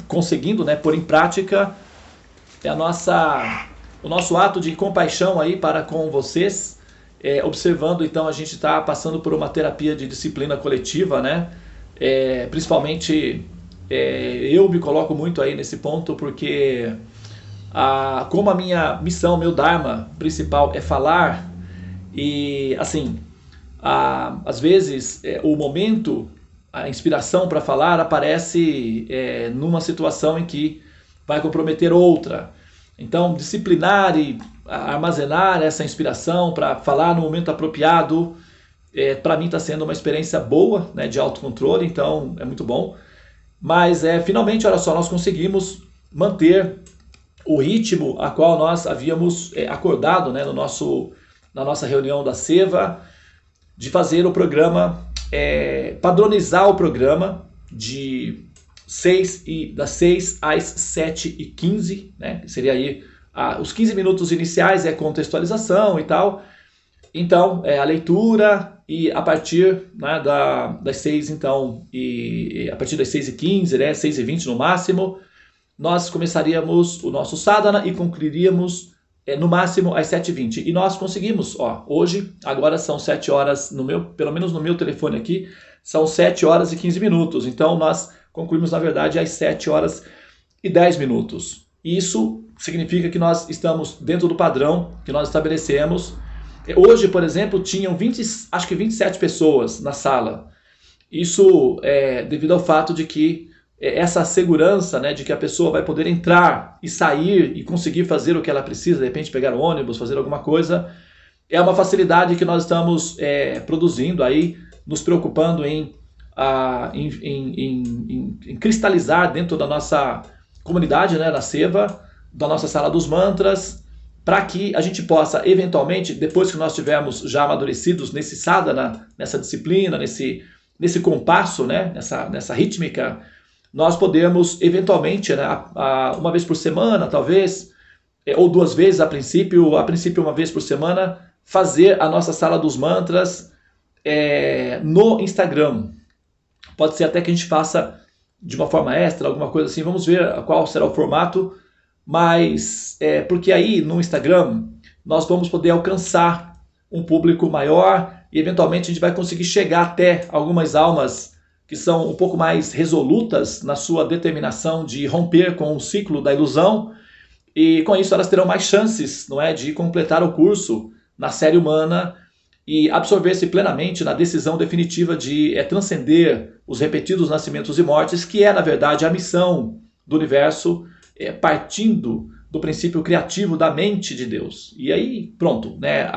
conseguindo, né, pôr em prática o nosso ato de compaixão aí para com vocês, observando, então, a gente está passando por uma terapia de disciplina coletiva, né? Principalmente eu me coloco muito aí nesse ponto, porque como a minha missão, meu dharma principal é falar, e assim, às vezes o momento, a inspiração para falar aparece numa situação em que vai comprometer outra. Então, disciplinar e armazenar essa inspiração para falar no momento apropriado, para mim está sendo uma experiência boa, né, de autocontrole, então é muito bom. Mas finalmente, olha só, nós conseguimos manter o ritmo a qual nós havíamos acordado, né, na nossa reunião da Seva, de fazer o programa, padronizar o programa das 6 às 7h15, né, que seria aí os 15 minutos iniciais, contextualização e tal. Então, a leitura, e a partir, né, das 6, então, e a partir das 6h15, né, 6h20 no máximo, nós começaríamos o nosso sadhana e concluiríamos no máximo às 7h20. E nós conseguimos, hoje, agora são 7 horas, pelo menos no meu telefone aqui, são 7 horas e 15 minutos. Então nós concluímos, na verdade, às 7 horas e 10 minutos. Isso significa que nós estamos dentro do padrão que nós estabelecemos. Hoje, por exemplo, tinham 27 pessoas na sala. Isso devido ao fato de que essa segurança, né, de que a pessoa vai poder entrar e sair e conseguir fazer o que ela precisa, de repente pegar o ônibus, fazer alguma coisa, é uma facilidade que nós estamos produzindo aí, nos preocupando em cristalizar dentro da nossa comunidade, né, da Seva, da nossa sala dos mantras, para que a gente possa, eventualmente, depois que nós tivermos já amadurecidos nesse sadhana, nessa disciplina, nesse compasso, né, nessa rítmica, nós podemos, eventualmente, né, uma vez por semana, talvez, ou 2 vezes a princípio uma vez por semana, fazer a nossa sala dos mantras no Instagram. Pode ser até que a gente faça de uma forma extra, alguma coisa assim, vamos ver qual será o formato, mas porque aí no Instagram nós vamos poder alcançar um público maior e eventualmente a gente vai conseguir chegar até algumas almas que são um pouco mais resolutas na sua determinação de romper com o ciclo da ilusão, e com isso elas terão mais chances, não é, de completar o curso na série humana e absorver-se plenamente na decisão definitiva de transcender os repetidos nascimentos e mortes, que é, na verdade, a missão do universo, partindo do princípio criativo da mente de Deus. E aí, pronto, né,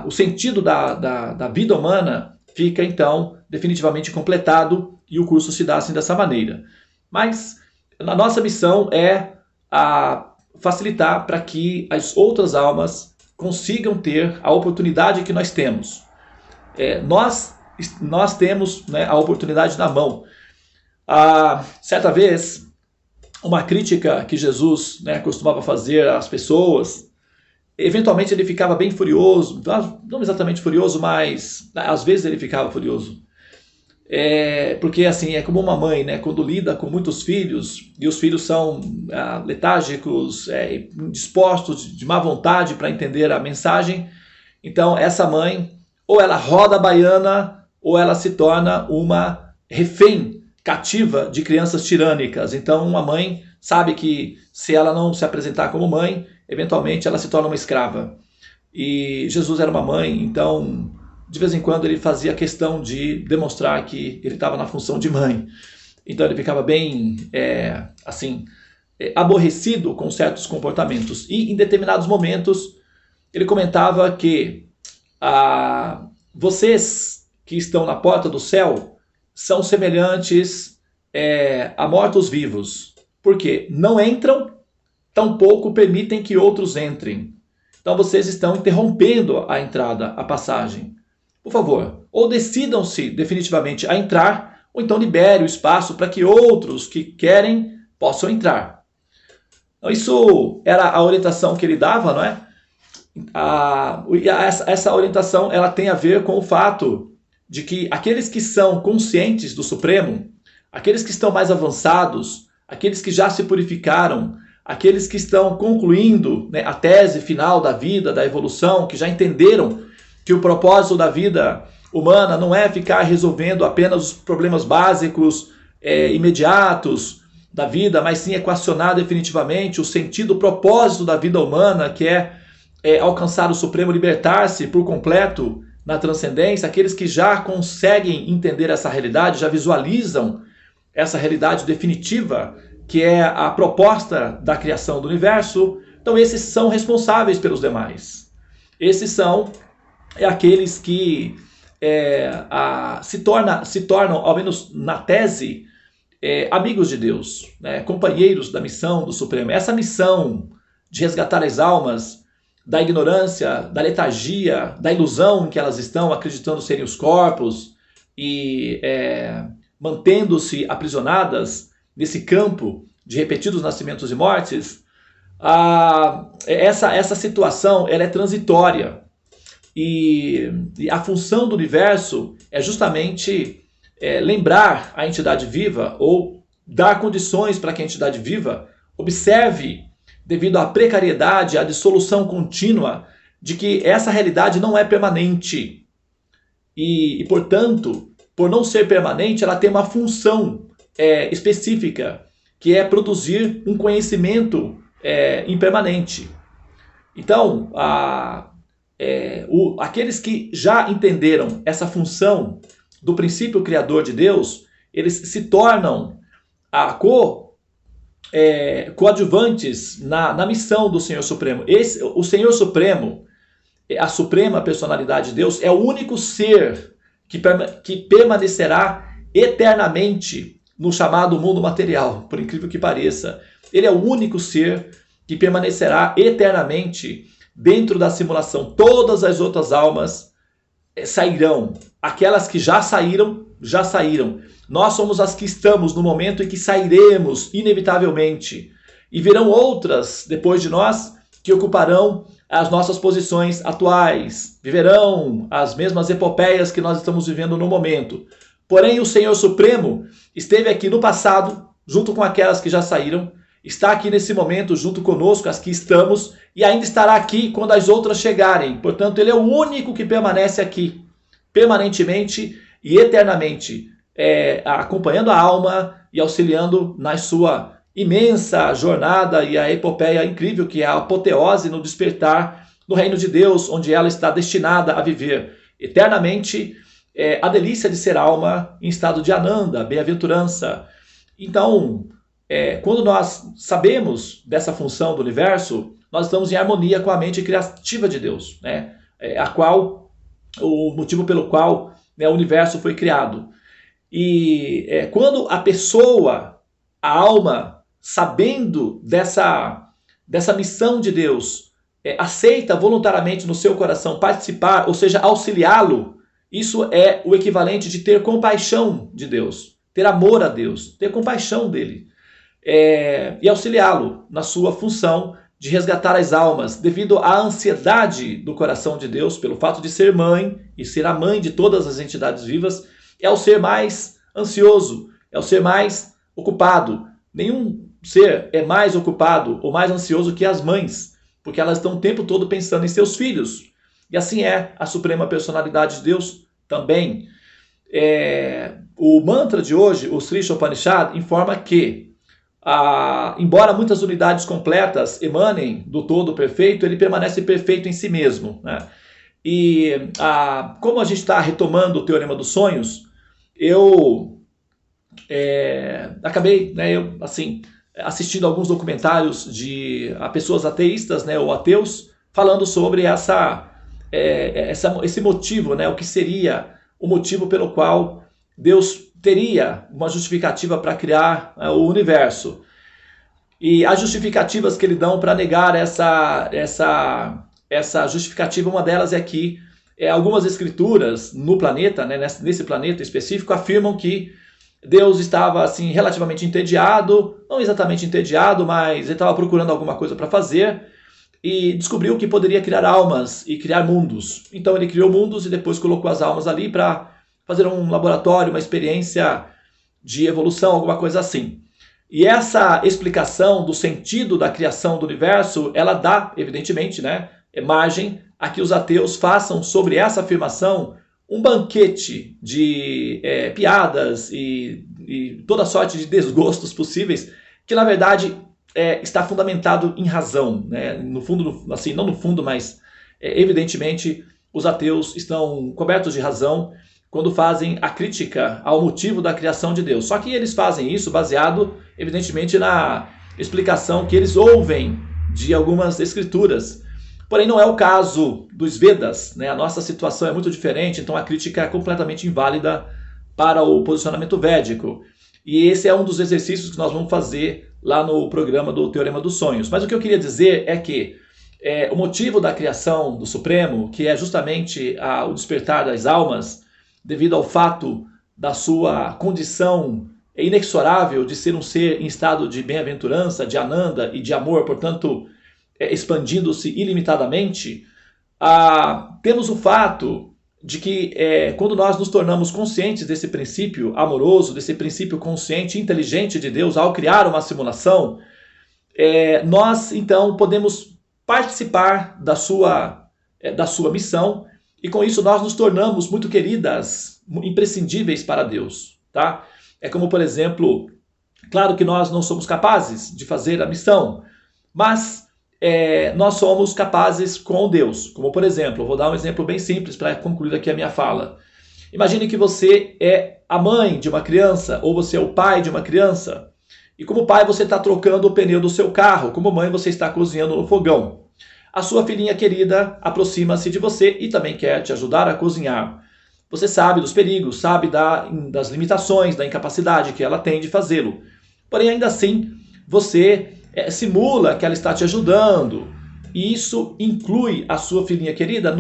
o sentido da vida humana fica, então, definitivamente completado, e o curso se dá assim dessa maneira. Mas a nossa missão é facilitar para que as outras almas consigam ter a oportunidade que nós temos. Nós temos, né, a oportunidade na mão. Certa vez, uma crítica que Jesus, né, costumava fazer às pessoas, eventualmente ele ficava bem furioso, não exatamente furioso, mas às vezes ele ficava furioso. Porque assim, é como uma mãe, né, quando lida com muitos filhos, e os filhos são letárgicos, dispostos de má vontade para entender a mensagem, então essa mãe, ou ela roda a baiana, ou ela se torna uma refém cativa de crianças tirânicas. Então uma mãe sabe que se ela não se apresentar como mãe, eventualmente ela se torna uma escrava. E Jesus era uma mãe, então de vez em quando ele fazia questão de demonstrar que ele estava na função de mãe. Então ele ficava bem, aborrecido com certos comportamentos. E em determinados momentos ele comentava que vocês que estão na porta do céu são semelhantes a mortos-vivos. Porque não entram, tampouco permitem que outros entrem. Então vocês estão interrompendo a entrada, a passagem. Por favor, ou decidam-se definitivamente a entrar, ou então libere o espaço para que outros que querem possam entrar. Então, isso era a orientação que ele dava, não é? Essa orientação ela tem a ver com o fato de que aqueles que são conscientes do Supremo, aqueles que estão mais avançados, aqueles que já se purificaram, aqueles que estão concluindo, né, a tese final da vida, da evolução, que já entenderam que o propósito da vida humana não é ficar resolvendo apenas os problemas básicos, imediatos da vida, mas sim equacionar definitivamente o sentido, o propósito da vida humana, que é alcançar o Supremo, libertar-se por completo na transcendência. Aqueles que já conseguem entender essa realidade, já visualizam essa realidade definitiva, que é a proposta da criação do universo. Então esses são responsáveis pelos demais. Esses são aqueles que se tornam, ao menos na tese, amigos de Deus, né? Companheiros da missão do Supremo. Essa missão de resgatar as almas da ignorância, da letargia, da ilusão em que elas estão, acreditando serem os corpos e mantendo-se aprisionadas nesse campo de repetidos nascimentos e mortes. Essa situação ela é transitória. E a função do universo é justamente lembrar a entidade viva, ou dar condições para que a entidade viva observe, devido à precariedade, à dissolução contínua, de que essa realidade não é permanente. E portanto, por não ser permanente, ela tem uma função específica, que é produzir um conhecimento impermanente. Então, aqueles que já entenderam essa função do princípio criador de Deus, eles se tornam coadjuvantes na missão do Senhor Supremo. O Senhor Supremo, a suprema personalidade de Deus, é o único ser que permanecerá eternamente no chamado mundo material, por incrível que pareça. Ele é o único ser que permanecerá eternamente dentro da simulação. Todas as outras almas sairão. Aquelas que já saíram, já saíram. Nós somos as que estamos no momento em que sairemos, inevitavelmente. E virão outras, depois de nós, que ocuparão as nossas posições atuais. Viverão as mesmas epopeias que nós estamos vivendo no momento. Porém, o Senhor Supremo esteve aqui no passado, junto com aquelas que já saíram, está aqui nesse momento junto conosco, as que estamos, e ainda estará aqui quando as outras chegarem. Portanto, ele é o único que permanece aqui, permanentemente e eternamente, acompanhando a alma e auxiliando na sua imensa jornada e a epopeia incrível que é a apoteose no despertar no reino de Deus, onde ela está destinada a viver eternamente a delícia de ser alma em estado de Ananda, bem-aventurança. Então, quando nós sabemos dessa função do universo, nós estamos em harmonia com a mente criativa de Deus, né? O motivo pelo qual, né, o universo foi criado. E quando a pessoa, a alma, sabendo dessa missão de Deus, aceita voluntariamente no seu coração participar, ou seja, auxiliá-lo, isso é o equivalente de ter compaixão de Deus, ter amor a Deus, ter compaixão dele. E auxiliá-lo na sua função de resgatar as almas, devido à ansiedade do coração de Deus, pelo fato de ser mãe e ser a mãe de todas as entidades vivas, é o ser mais ansioso, é o ser mais ocupado. Nenhum ser é mais ocupado ou mais ansioso que as mães, porque elas estão o tempo todo pensando em seus filhos. E assim é a Suprema Personalidade de Deus também. O mantra de hoje, o Sri Upanishad, informa que embora muitas unidades completas emanem do todo perfeito, ele permanece perfeito em si mesmo, né? E como a gente está retomando o Teorema dos Sonhos, eu acabei, né, assistindo alguns documentários de pessoas ateístas, né, ou ateus, falando sobre esse motivo, né, o que seria o motivo pelo qual Deus teria uma justificativa para criar o universo. E as justificativas que ele dão para negar essa justificativa, uma delas é que algumas escrituras no planeta, né, nesse planeta específico, afirmam que Deus estava assim relativamente entediado, não exatamente entediado, mas ele estava procurando alguma coisa para fazer e descobriu que poderia criar almas e criar mundos. Então ele criou mundos e depois colocou as almas ali para fazer um laboratório, uma experiência de evolução, alguma coisa assim. E essa explicação do sentido da criação do universo, ela dá, evidentemente, né, margem a que os ateus façam sobre essa afirmação um banquete de piadas e toda sorte de desgostos possíveis, que na verdade está fundamentado em razão, né? No fundo, assim, não no fundo, mas evidentemente os ateus estão cobertos de razão quando fazem a crítica ao motivo da criação de Deus. Só que eles fazem isso baseado, evidentemente, na explicação que eles ouvem de algumas escrituras. Porém, não é o caso dos Vedas, né? A nossa situação é muito diferente, então a crítica é completamente inválida para o posicionamento védico. E esse é um dos exercícios que nós vamos fazer lá no programa do Teorema dos Sonhos. Mas o que eu queria dizer é que o motivo da criação do Supremo, que é justamente o despertar das almas, devido ao fato da sua condição inexorável de ser um ser em estado de bem-aventurança, de ananda e de amor, portanto, expandindo-se ilimitadamente, temos o fato de que quando nós nos tornamos conscientes desse princípio amoroso, desse princípio consciente e inteligente de Deus, ao criar uma simulação, nós então podemos participar da sua missão, e com isso nós nos tornamos muito queridas, imprescindíveis para Deus, tá? É como, por exemplo, claro que nós não somos capazes de fazer a missão, mas nós somos capazes com Deus. Como, por exemplo, eu vou dar um exemplo bem simples para concluir aqui a minha fala. Imagine que você é a mãe de uma criança, ou você é o pai de uma criança, e como pai você está trocando o pneu do seu carro, como mãe você está cozinhando no fogão. A sua filhinha querida aproxima-se de você e também quer te ajudar a cozinhar. Você sabe dos perigos, sabe das limitações, da incapacidade que ela tem de fazê-lo. Porém, ainda assim, você simula que ela está te ajudando. E isso inclui a sua filhinha querida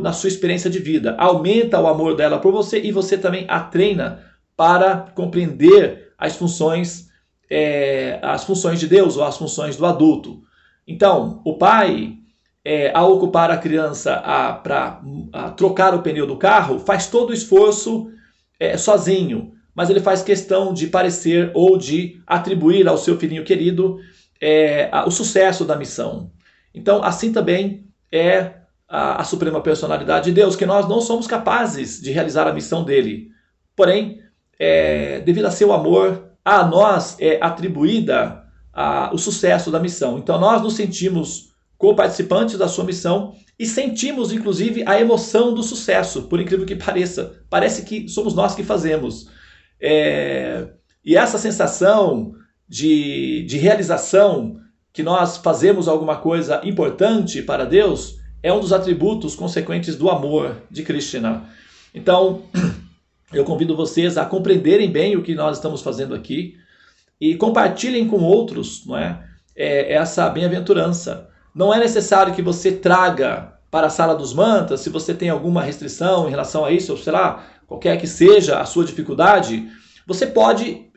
na sua experiência de vida. Aumenta o amor dela por você e você também a treina para compreender as funções de Deus ou as funções do adulto. Então, o pai, ao ocupar a criança para trocar o pneu do carro, faz todo o esforço sozinho, mas ele faz questão de parecer ou de atribuir ao seu filhinho querido o sucesso da missão. Então, assim também é a suprema personalidade de Deus, que nós não somos capazes de realizar a missão dele. Porém, devido a seu amor, a nós é atribuída o sucesso da missão. Então, nós nos sentimos co-participantes da sua missão e sentimos, inclusive, a emoção do sucesso, por incrível que pareça. Parece que somos nós que fazemos. E essa sensação de realização, que nós fazemos alguma coisa importante para Deus, é um dos atributos consequentes do amor de Krishna. Então, eu convido vocês a compreenderem bem o que nós estamos fazendo aqui e compartilhem com outros, não é? Essa bem-aventurança. Não é necessário que você traga para a sala dos mantras, se você tem alguma restrição em relação a isso, ou sei lá, qualquer que seja a sua dificuldade, você pode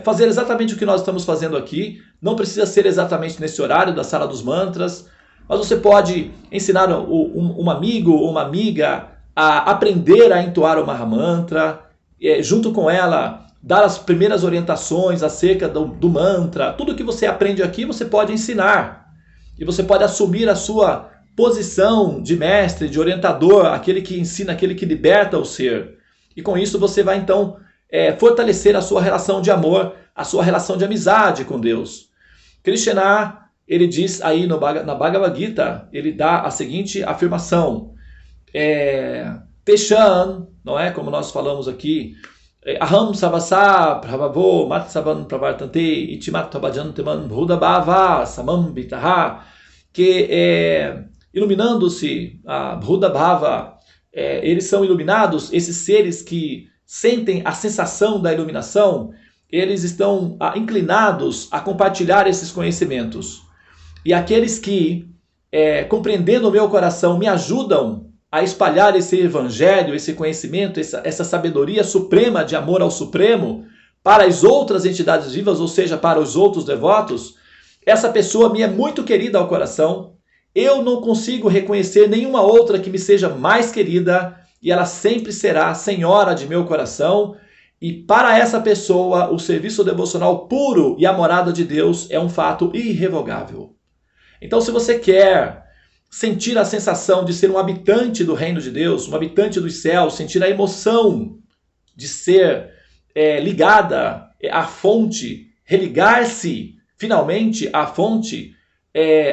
fazer exatamente o que nós estamos fazendo aqui. Não precisa ser exatamente nesse horário da sala dos mantras, mas você pode ensinar um amigo ou uma amiga a aprender a entoar o Mahamantra, junto com ela, dar as primeiras orientações acerca do mantra. Tudo que você aprende aqui você pode ensinar. E você pode assumir a sua posição de mestre, de orientador, aquele que ensina, aquele que liberta o ser. E com isso você vai então fortalecer a sua relação de amor, a sua relação de amizade com Deus. Krishna, ele diz aí na Bhagavad Gita, ele dá a seguinte afirmação. Teshan, não é? Como nós falamos aqui, Aham savasa prabhavo matsavan pravartante itimat tabajanteman bhudabhava samam bitaha, que iluminando-se a bhudabhava, eles são iluminados, esses seres que sentem a sensação da iluminação, eles estão inclinados a compartilhar esses conhecimentos. E aqueles que, compreendendo o meu coração, me ajudam a espalhar esse evangelho, esse conhecimento, essa sabedoria suprema de amor ao Supremo para as outras entidades vivas, ou seja, para os outros devotos, essa pessoa me é muito querida ao coração. Eu não consigo reconhecer nenhuma outra que me seja mais querida e ela sempre será senhora de meu coração. E para essa pessoa, o serviço devocional puro e a morada de Deus é um fato irrevogável. Então, se você quer sentir a sensação de ser um habitante do reino de Deus, um habitante dos céus, sentir a emoção de ser ligada à fonte, religar-se finalmente à fonte,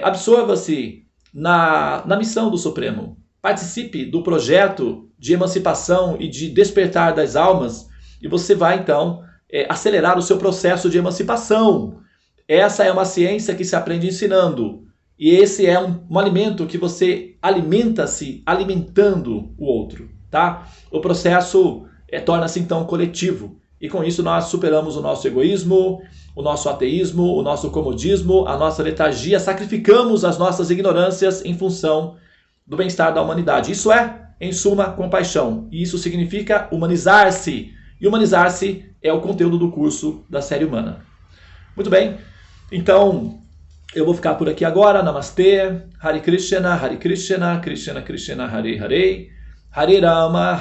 absorva-se na missão do Supremo. Participe do projeto de emancipação e de despertar das almas, e você vai então acelerar o seu processo de emancipação. Essa é uma ciência que se aprende ensinando. E esse é um alimento que você alimenta-se alimentando o outro, tá? O processo torna-se então coletivo. E com isso nós superamos o nosso egoísmo, o nosso ateísmo, o nosso comodismo, a nossa letargia, sacrificamos as nossas ignorâncias em função do bem-estar da humanidade. Isso é, em suma, compaixão. E isso significa humanizar-se. E humanizar-se é o conteúdo do curso da série humana. Muito bem, então eu vou ficar por aqui agora. Namastê, Hare Krishna, Krishna Krishna, Hare Hare, Hare Rama,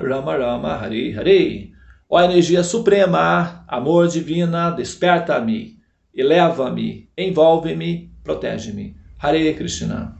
Rama Rama, Hare Hare. Ó energia suprema, amor divina, desperta-me, eleva-me, envolve-me, protege-me. Hare Krishna.